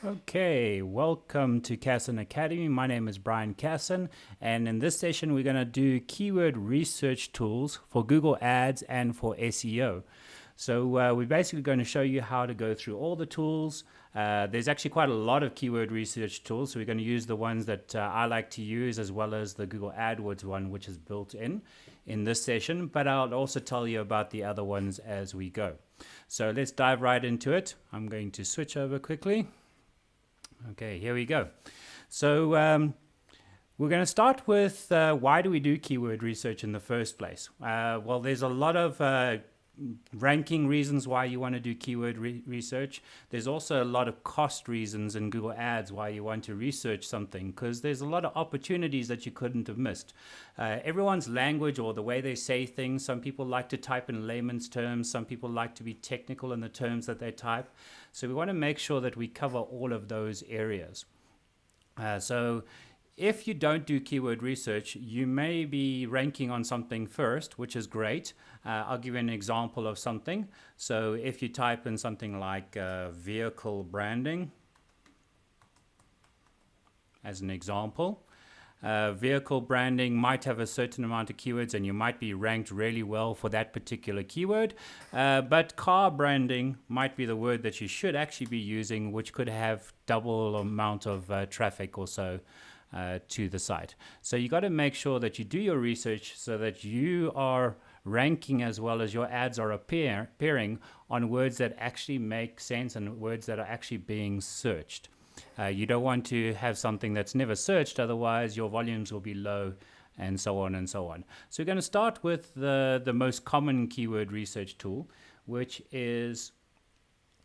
Okay, welcome to Casson Academy. My name is Brian Casson, and in this session, we're going to do keyword research tools for Google Ads and for SEO. So we're basically going to show you how to go through all the tools. There's actually quite a lot of keyword research tools, so we're going to use the ones that I like to use, as well as the Google AdWords one, which is built in this session, but I'll also tell you about the other ones as we go. So let's dive right into it. I'm going to switch over quickly. Okay, here we go. So we're going to start with why do we do keyword research in the first place? Well, there's a lot of ranking reasons why you want to do keyword research. There's also a lot of cost reasons in Google Ads why you want to research something, because there's a lot of opportunities that you couldn't have missed. Everyone's language or the way they say things, some people like to type in layman's terms, some people like to be technical in the terms that they type. So we want to make sure that we cover all of those areas. So if you don't do keyword research, you may be ranking on something first, which is great. I'll give you an example of something. So if you type in something like vehicle branding, as an example, vehicle branding might have a certain amount of keywords and you might be ranked really well for that particular keyword, but car branding might be the word that you should actually be using, which could have double amount of traffic or so to the site. So you got to make sure that you do your research so that you are ranking as well as your ads are appearing on words that actually make sense and words that are actually being searched. You don't want to have something that's never searched, otherwise your volumes will be low, and so on and so on. So we're going to start with the most common keyword research tool, which is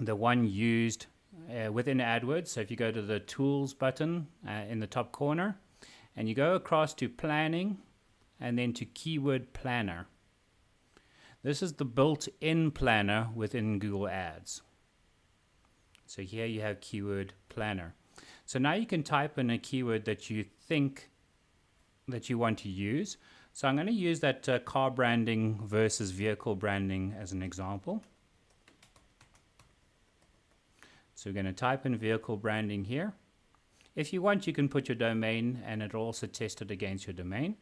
the one used within AdWords. So if you go to the Tools button in the top corner, and you go across to Planning, and then to Keyword Planner. This is the built-in planner within Google Ads. So here you have Keyword Planner. So now you can type in a keyword that you think that you want to use. So I'm going to use that car branding versus vehicle branding as an example. So we're going to type in vehicle branding here. If you want, you can put your domain and it'll also test it against your domain.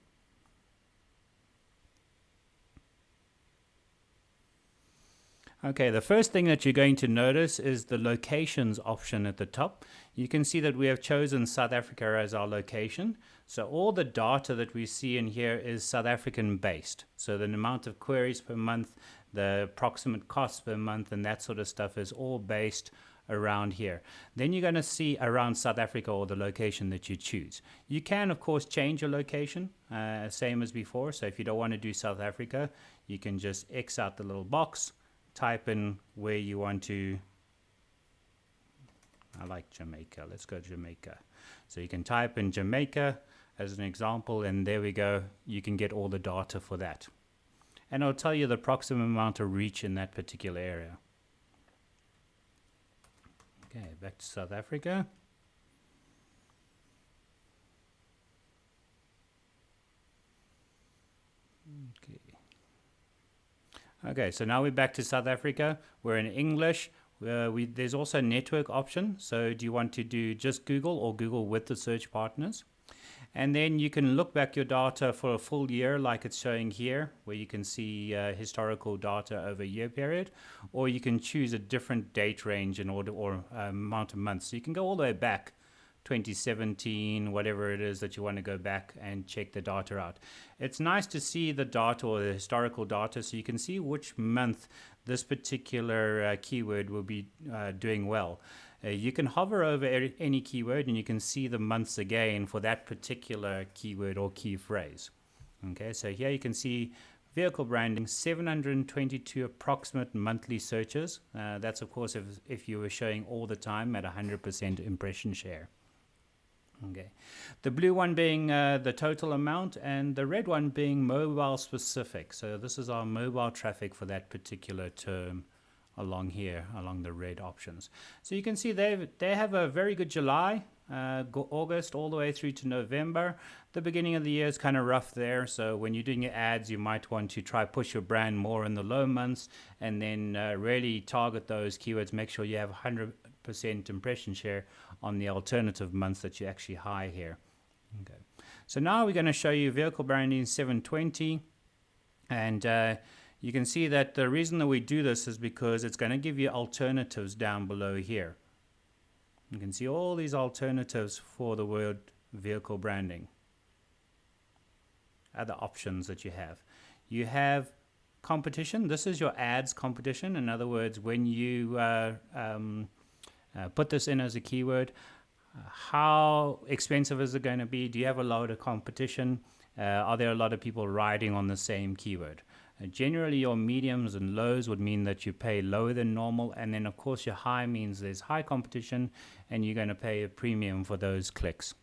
Okay, the first thing that you're going to notice is the locations option at the top. You can see that we have chosen South Africa as our location. So all the data that we see in here is South African based. So the amount of queries per month, the approximate costs per month, and that sort of stuff is all based around here. Then you're going to see around South Africa or the location that you choose. You can, of course, change your location, same as before. So if you don't want to do South Africa, you can just X out the little box, type in where you want to. I like Jamaica. Let's go to Jamaica. So you can type in Jamaica as an example, and there we go. You can get all the data for that. And it'll tell you the approximate amount of reach in that particular area. Okay, back to South Africa. Okay, so now we're back to South Africa. We're in English. There's also a network option. So do you want to do just Google or Google with the search partners? And then you can look back your data for a full year like it's showing here, where you can see historical data over a year period, or you can choose a different date range in order or amount of months. So you can go all the way back 2017, whatever it is that you want to go back and check the data out. It's nice to see the data or the historical data so you can see which month this particular keyword will be doing well. You can hover over any keyword and you can see the months again for that particular keyword or key phrase. Okay, so here you can see vehicle branding, 722 approximate monthly searches. That's of course if you were showing all the time at 100% impression share. Okay, the blue one being the total amount and the red one being mobile specific. So this is our mobile traffic for that particular term along here, along the red options. So you can see they have a very good July, August, all the way through to November. The beginning of the year is kind of rough there, so when you're doing your ads, you might want to try push your brand more in the low months, and then really target those keywords. Make sure you have 100% impression share on the alternative months that you actually high here. Okay. So now we're going to show you vehicle branding 720, and you can see that the reason that we do this is because it's going to give you alternatives down below here. You can see all these alternatives for the word vehicle branding. Other options that you have. You have competition. This is your ads competition. In other words, when you put this in as a keyword, how expensive is it going to be? Do you have a lot of competition? Are there a lot of people riding on the same keyword? Generally, your mediums and lows would mean that you pay lower than normal, and then of course your high means there's high competition and you're going to pay a premium for those clicks.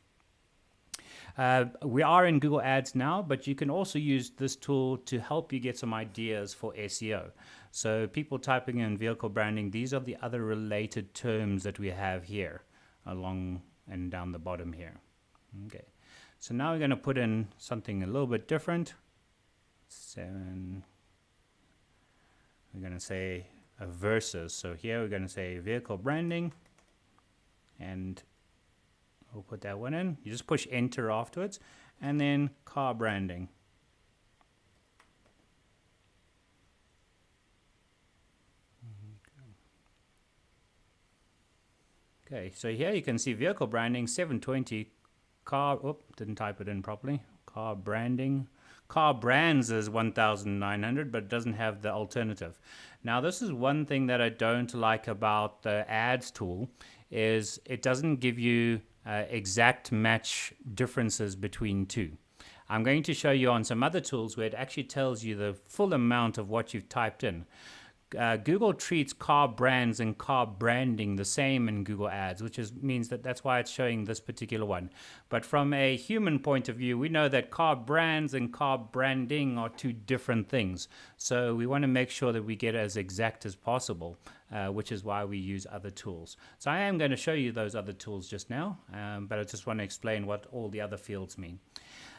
We are in Google Ads now, but you can also use this tool to help you get some ideas for SEO. So people typing in vehicle branding, these are the other related terms that we have here along and down the bottom here. Okay, so now we're going to put in something a little bit different. We're going to say a versus. So here we're going to say vehicle branding, and we'll put that one in. You just push enter afterwards, and then car branding. Okay, so here you can see vehicle branding 720 car. Didn't type it in properly. Car branding. Car brands is 1,900, but it doesn't have the alternative. Now, this is one thing that I don't like about the ads tool, is it doesn't give you exact match differences between two. I'm going to show you on some other tools where it actually tells you the full amount of what you've typed in. Google treats car brands and car branding the same in Google Ads, which means that's why it's showing this particular one. But from a human point of view, we know that car brands and car branding are two different things. So we want to make sure that we get as exact as possible, which is why we use other tools. So I am going to show you those other tools just now, but I just want to explain what all the other fields mean.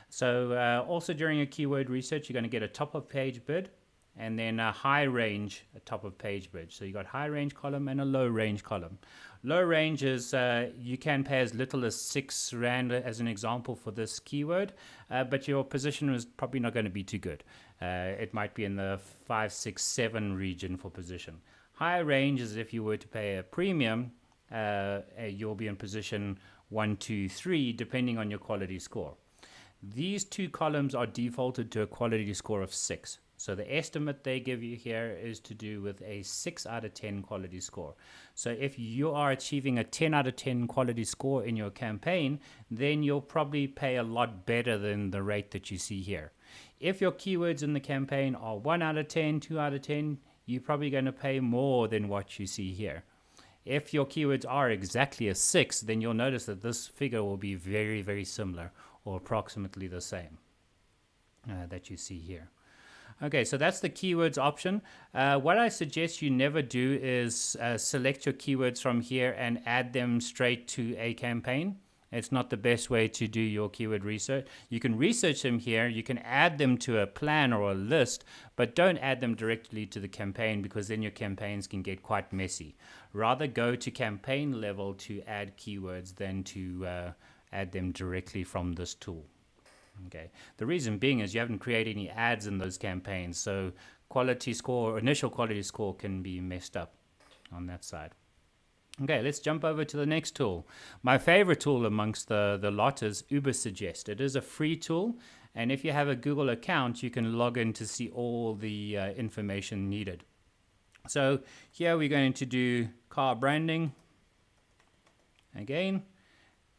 So also during a keyword research, you're going to get a top of page bid, and then a high range, a top of page bid. So you got high range column and a low range column. Low range is you can pay as little as 6 Rand as an example for this keyword, but your position is probably not going to be too good. It might be in the 5, 6, 7 region for position. High range is if you were to pay a premium, you'll be in position 1, 2, 3, depending on your quality score. These two columns are defaulted to a quality score of 6. So the estimate they give you here is to do with a 6 out of 10 quality score. So if you are achieving a 10 out of 10 quality score in your campaign, then you'll probably pay a lot better than the rate that you see here. If your keywords in the campaign are 1 out of 10, 2 out of 10, you're probably going to pay more than what you see here. If your keywords are exactly a 6, then you'll notice that this figure will be very, very similar or approximately the same that you see here. Okay, so that's the keywords option. What I suggest you never do is select your keywords from here and add them straight to a campaign. It's not the best way to do your keyword research. You can research them here, you can add them to a plan or a list, but don't add them directly to the campaign, because then your campaigns can get quite messy. Rather go to campaign level to add keywords than to add them directly from this tool. Okay. The reason being is you haven't created any ads in those campaigns, so quality score, initial quality score, can be messed up on that side. Okay, let's jump over to the next tool. My favorite tool amongst the lot is Ubersuggest. It is a free tool, and if you have a Google account, you can log in to see all the information needed. So here we're going to do car branding again,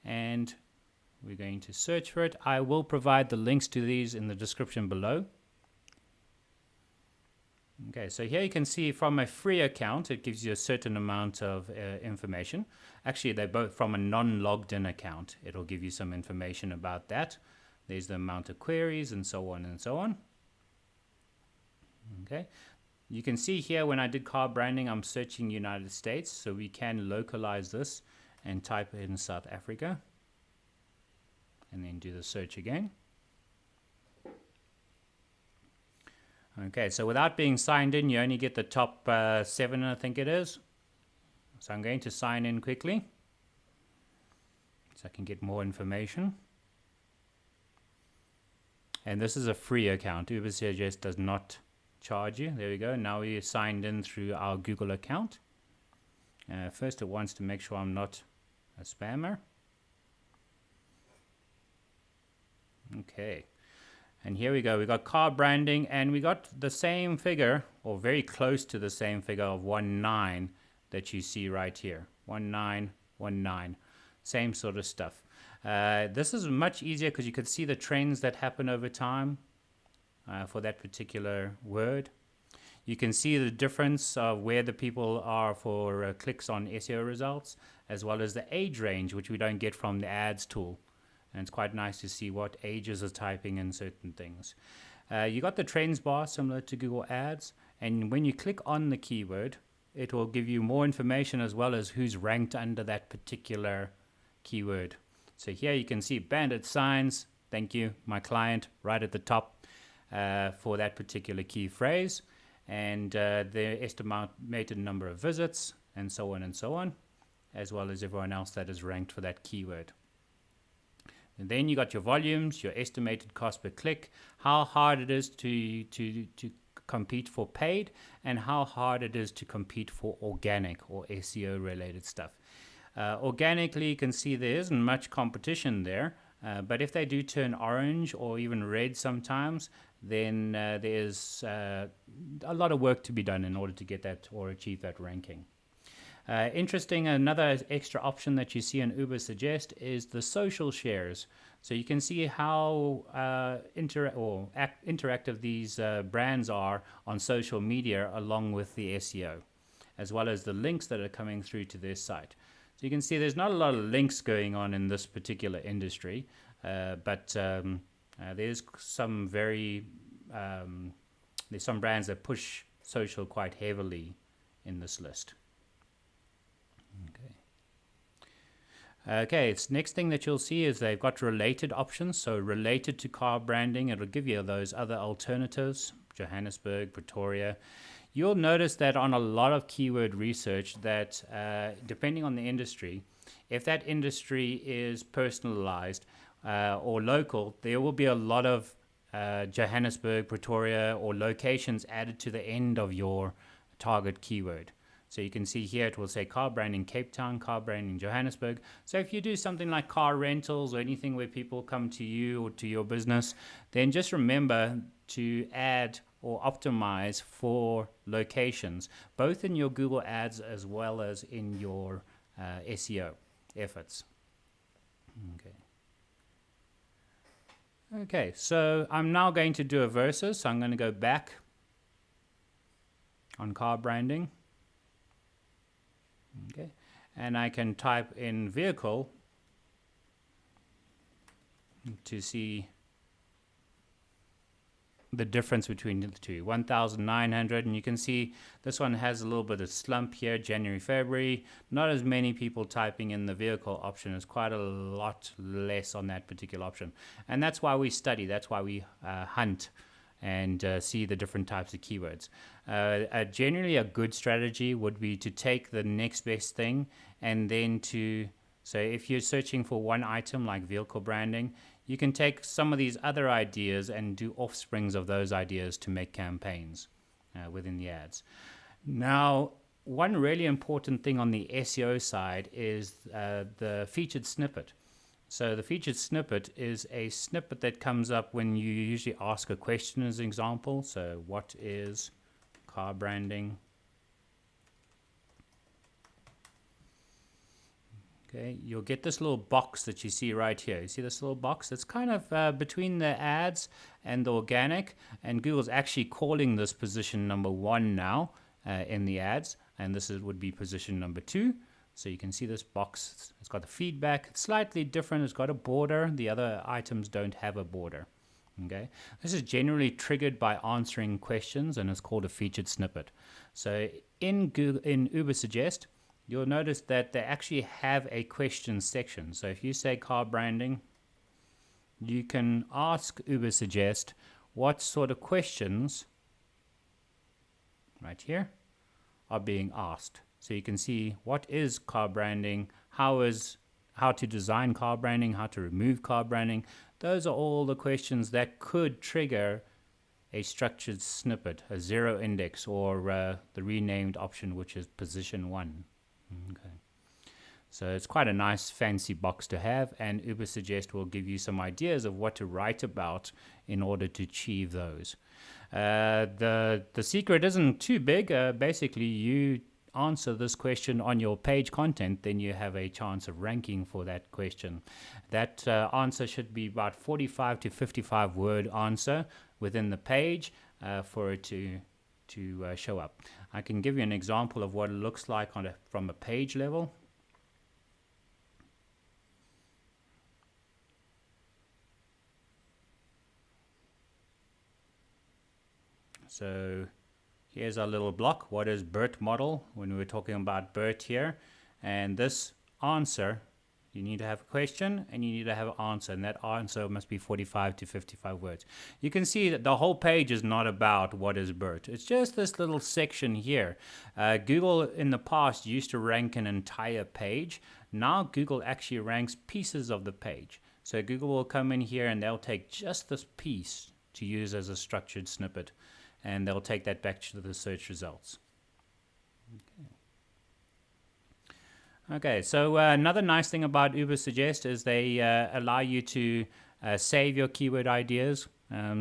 and we're going to search for it. I will provide the links to these in the description below. Okay, so here you can see from a free account, it gives you a certain amount of information. Actually, they're both from a non-logged in account. It'll give you some information about that. There's the amount of queries and so on and so on. Okay, You can see here when I did car branding, I'm searching United States, so we can localize this and type in South Africa and then do the search again. Okay, so without being signed in, you only get the top 7, I think it is. So I'm going to sign in quickly so I can get more information. And this is a free account. Ubersuggest does not charge you. There we go. Now we signed in through our Google account. First, it wants to make sure I'm not a spammer. Okay. And here we go. We got car branding, and we got the same figure, or very close to the same figure of 19 that you see right here. 1919. Same sort of stuff. This is much easier because you could see the trends that happen over time for that particular word. You can see the difference of where the people are for clicks on SEO results, as well as the age range, which we don't get from the ads tool. And it's quite nice to see what ages are typing in certain things. You got the trends bar similar to Google Ads, and when you click on the keyword, it will give you more information as well as who's ranked under that particular keyword. So here you can see bandit signs, thank you, my client, right at the top for that particular key phrase, and their estimated number of visits, and so on, as well as everyone else that is ranked for that keyword. And then you got your volumes, your estimated cost per click, how hard it is to compete for paid, and how hard it is to compete for organic or SEO related stuff. Organically, you can see there isn't much competition there, but if they do turn orange or even red sometimes, then there's a lot of work to be done in order to get that or achieve that ranking. Interesting, another extra option that you see in Ubersuggest is the social shares. So you can see how interactive these brands are on social media along with the SEO, as well as the links that are coming through to their site. So you can see there's not a lot of links going on in this particular industry, but there's some there's some brands that push social quite heavily in this list. Okay, it's next thing that you'll see is they've got related options. So related to car branding, it'll give you those other alternatives, Johannesburg, Pretoria. You'll notice that on a lot of keyword research that depending on the industry, if that industry is personalized or local, there will be a lot of Johannesburg, Pretoria, or locations added to the end of your target keyword. So you can see here it will say car branding Cape Town, car branding Johannesburg. So if you do something like car rentals or anything where people come to you or to your business, then just remember to add or optimize for locations, both in your Google Ads as well as in your SEO efforts. Okay, so I'm now going to do a versus. So I'm going to go back on car branding. Okay, and I can type in vehicle to see the difference between the two. 1,900, and you can see this one has a little bit of slump here, January, February. Not as many people typing in the vehicle option. It's quite a lot less on that particular option. And that's why we study, that's why we hunt and see the different types of keywords. Generally, a good strategy would be to take the next best thing and then so if you're searching for one item like vehicle branding, you can take some of these other ideas and do offsprings of those ideas to make campaigns within the ads. Now, one really important thing on the SEO side is the featured snippet. So the featured snippet is a snippet that comes up when you usually ask a question as an example. So what is car branding? Okay, you'll get this little box that you see right here. You see this little box? It's kind of between the ads and the organic, and Google's actually calling this position number 1 now in the ads, and this would be position number 2. So you can see this box, it's got the feedback. It's slightly different, it's got a border. The other items don't have a border. Okay, this is generally triggered by answering questions and is called a featured snippet. So in Ubersuggest, you'll notice that they actually have a question section. So if you say car branding, you can ask Ubersuggest what sort of questions right here are being asked. So you can see what is car branding, how to design car branding, how to remove car branding. Those are all the questions that could trigger a structured snippet, a zero index, or the renamed option, which is position 1. Okay. So it's quite a nice fancy box to have, and Ubersuggest will give you some ideas of what to write about in order to achieve those. The secret isn't too big. Basically, you answer this question on your page content, then you have a chance of ranking for that question. That answer should be about 45 to 55 word answer within the page for it to show up. I can give you an example of what it looks like from a page level. So here's our little block. What is BERT model? When we were talking about BERT here, and this answer, you need to have a question and you need to have an answer, and that answer must be 45 to 55 words. You can see that the whole page is not about what is BERT. It's just this little section here. Google in the past used to rank an entire page. Now Google actually ranks pieces of the page. So Google will come in here and they'll take just this piece to use as a structured snippet, and they'll take that back to the search results. Okay, so another nice thing about Ubersuggest is they allow you to save your keyword ideas,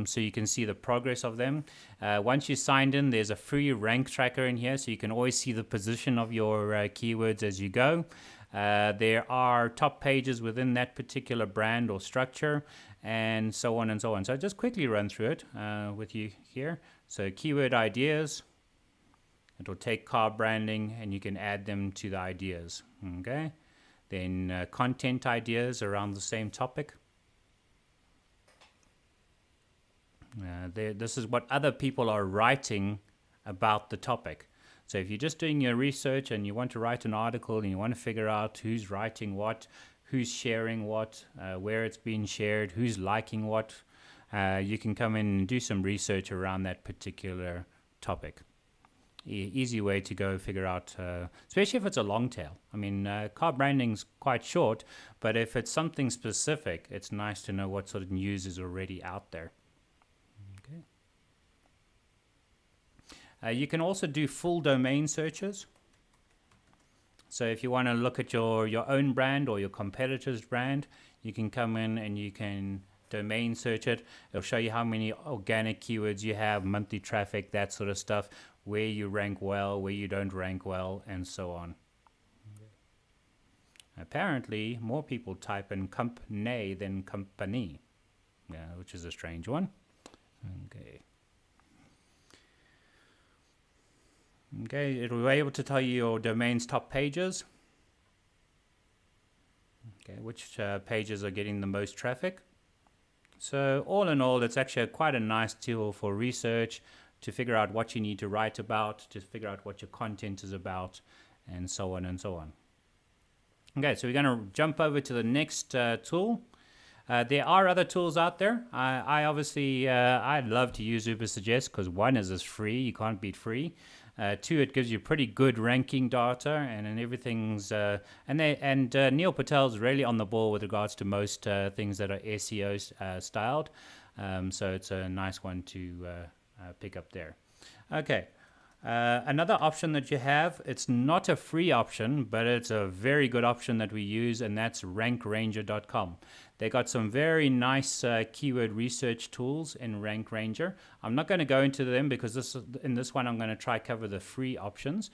so you can see the progress of them. Once you're signed in, there's a free rank tracker in here, so you can always see the position of your keywords as you go. There are top pages within that particular brand or structure, and so on and so on. So I'll just quickly run through it with you here. So keyword ideas, it will take car branding and you can add them to the ideas. Okay. Then content ideas around the same topic. This is what other people are writing about the topic. So if you're just doing your research and you want to write an article and you want to figure out who's writing what, who's sharing what, where it's being shared, who's liking what, you can come in and do some research around that particular topic. Easy way to go figure out, especially if it's a long tail. I mean, car branding's quite short, but if it's something specific, it's nice to know what sort of news is already out there. Okay. You can also do full domain searches. So if you want to look at your own brand or your competitor's brand, you can come in and you can domain search it. It'll show you how many organic keywords you have, monthly traffic, that sort of stuff, where you rank well, where you don't rank well, and so on. Okay. Apparently, more people type in company than company, which is a strange one. Okay. Okay, it'll be able to tell you your domain's top pages. Okay, which pages are getting the most traffic. So all in all, it's actually quite a nice tool for research, to figure out what you need to write about, to figure out what your content is about, and so on and so on. Okay, so we're going to jump over to the next tool. There are other tools out there. I obviously, I'd love to use Ubersuggest because one is free, you can't beat free. Two, it gives you pretty good ranking data, and then everything's Neil Patel's really on the ball with regards to most things that are SEO styled. So it's a nice one to pick up there. Okay. Another option that you have, it's not a free option, but it's a very good option that we use, and that's rankranger.com. They got some very nice keyword research tools in RankRanger. I'm not going to go into them because in this one I'm going to try cover the free options,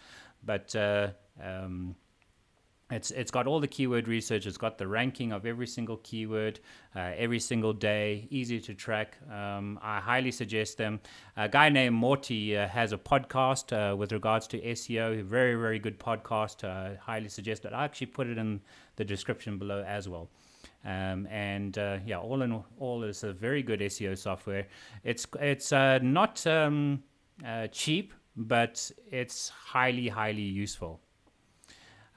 but it's got all the keyword research. It's got the ranking of every single keyword, every single day, easy to track. I highly suggest them. A guy named Morty has a podcast with regards to SEO. Very, very good podcast. Highly suggest it. I actually put it in the description below as well. Yeah, all in all, is a very good SEO software. It's not cheap, but it's highly useful.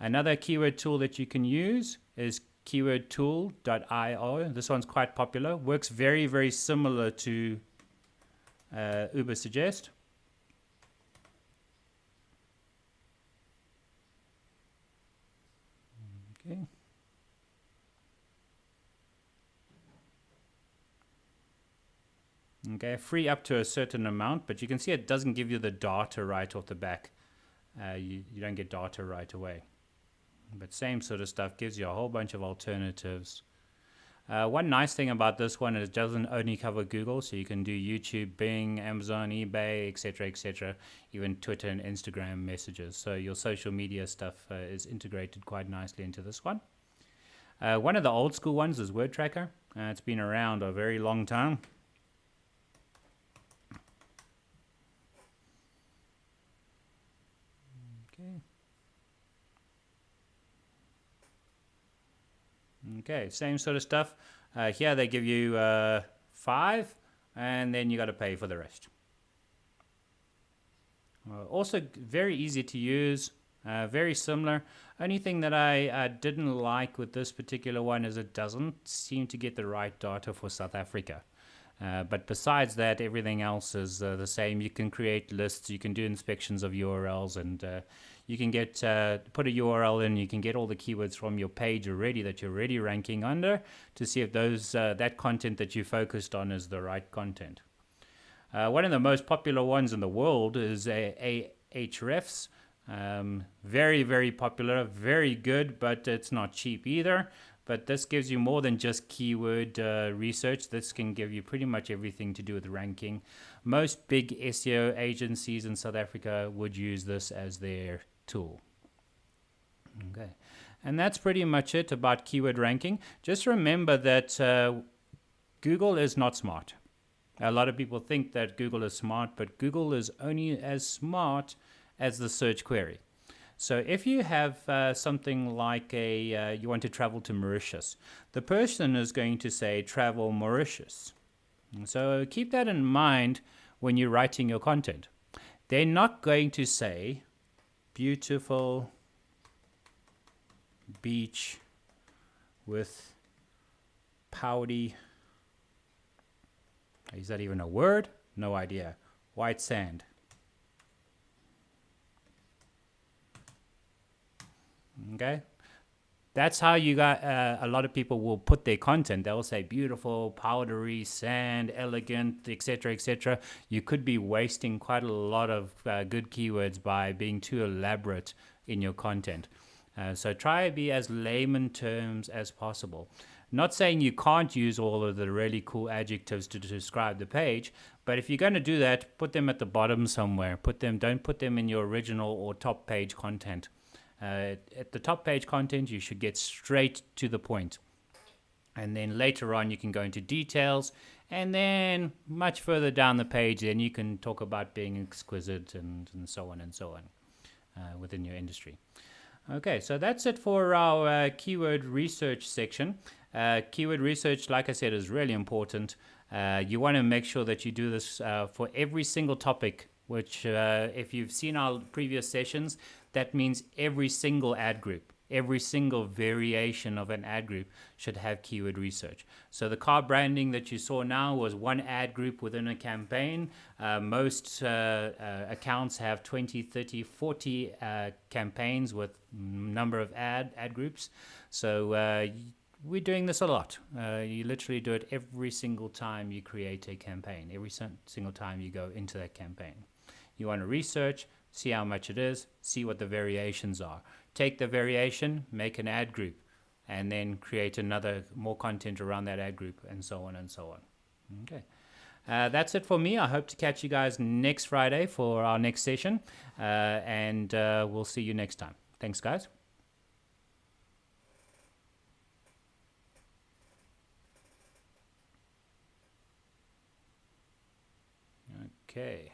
Another keyword tool that you can use is keywordtool.io. This one's quite popular. Works very similar to Ubersuggest. Okay. Okay, free up to a certain amount, but you can see it doesn't give you the data right off the back. You don't get data right away. But same sort of stuff, gives you a whole bunch of alternatives. One nice thing about this one is it doesn't only cover Google, so you can do YouTube, Bing, Amazon, eBay, etc., even Twitter and Instagram messages. So your social media stuff is integrated quite nicely into this one. One of the old school ones is Word Tracker. It's been around a very long time. Okay, same sort of stuff. Here they give you 5, and then you got to pay for the rest. Also very easy to use, very similar. Only thing that I didn't like with this particular one is it doesn't seem to get the right data for South Africa. But besides that, everything else is the same. You can create lists, you can do inspections of URLs, and you can get put a URL in. You can get all the keywords from your page already that you're already ranking under to see if those that content that you focused on is the right content. One of the most popular ones in the world is Ahrefs. Very popular, very good, but it's not cheap either. But this gives you more than just keyword research. This can give you pretty much everything to do with ranking. Most big SEO agencies in South Africa would use this as their tool. Okay, and that's pretty much it about keyword ranking. Just remember that Google is not smart. A lot of people think that Google is smart, but Google is only as smart as the search query. So if you have something like you want to travel to Mauritius, the person is going to say travel Mauritius. So keep that in mind when you're writing your content. They're not going to say beautiful beach with pouty. Is that even a word? No idea. White sand. Okay, that's how you got a lot of people will put their content. They'll say beautiful, powdery, sand, elegant, etc. You could be wasting quite a lot of good keywords by being too elaborate in your content. So try to be as layman terms as possible. Not saying you can't use all of the really cool adjectives to describe the page, but if you're going to do that, put them at the bottom somewhere. Don't put them in your original or top page content. At the top page content, you should get straight to the point. And then later on, you can go into details. And then much further down the page, then you can talk about being exquisite and so on within your industry. Okay, so that's it for our keyword research section. Keyword research, like I said, is really important. You want to make sure that you do this for every single topic, which if you've seen our previous sessions, that means every single ad group, every single variation of an ad group should have keyword research. So the car branding that you saw now was one ad group within a campaign. Most accounts have 20, 30, 40 campaigns with number of ad groups. So we're doing this a lot. You literally do it every single time you create a campaign, every single time you go into that campaign. You want to research, see how much it is, see what the variations are. Take the variation, make an ad group, and then create more content around that ad group, and so on and so on. Okay. That's it for me. I hope to catch you guys next Friday for our next session, and we'll see you next time. Thanks, guys. Okay.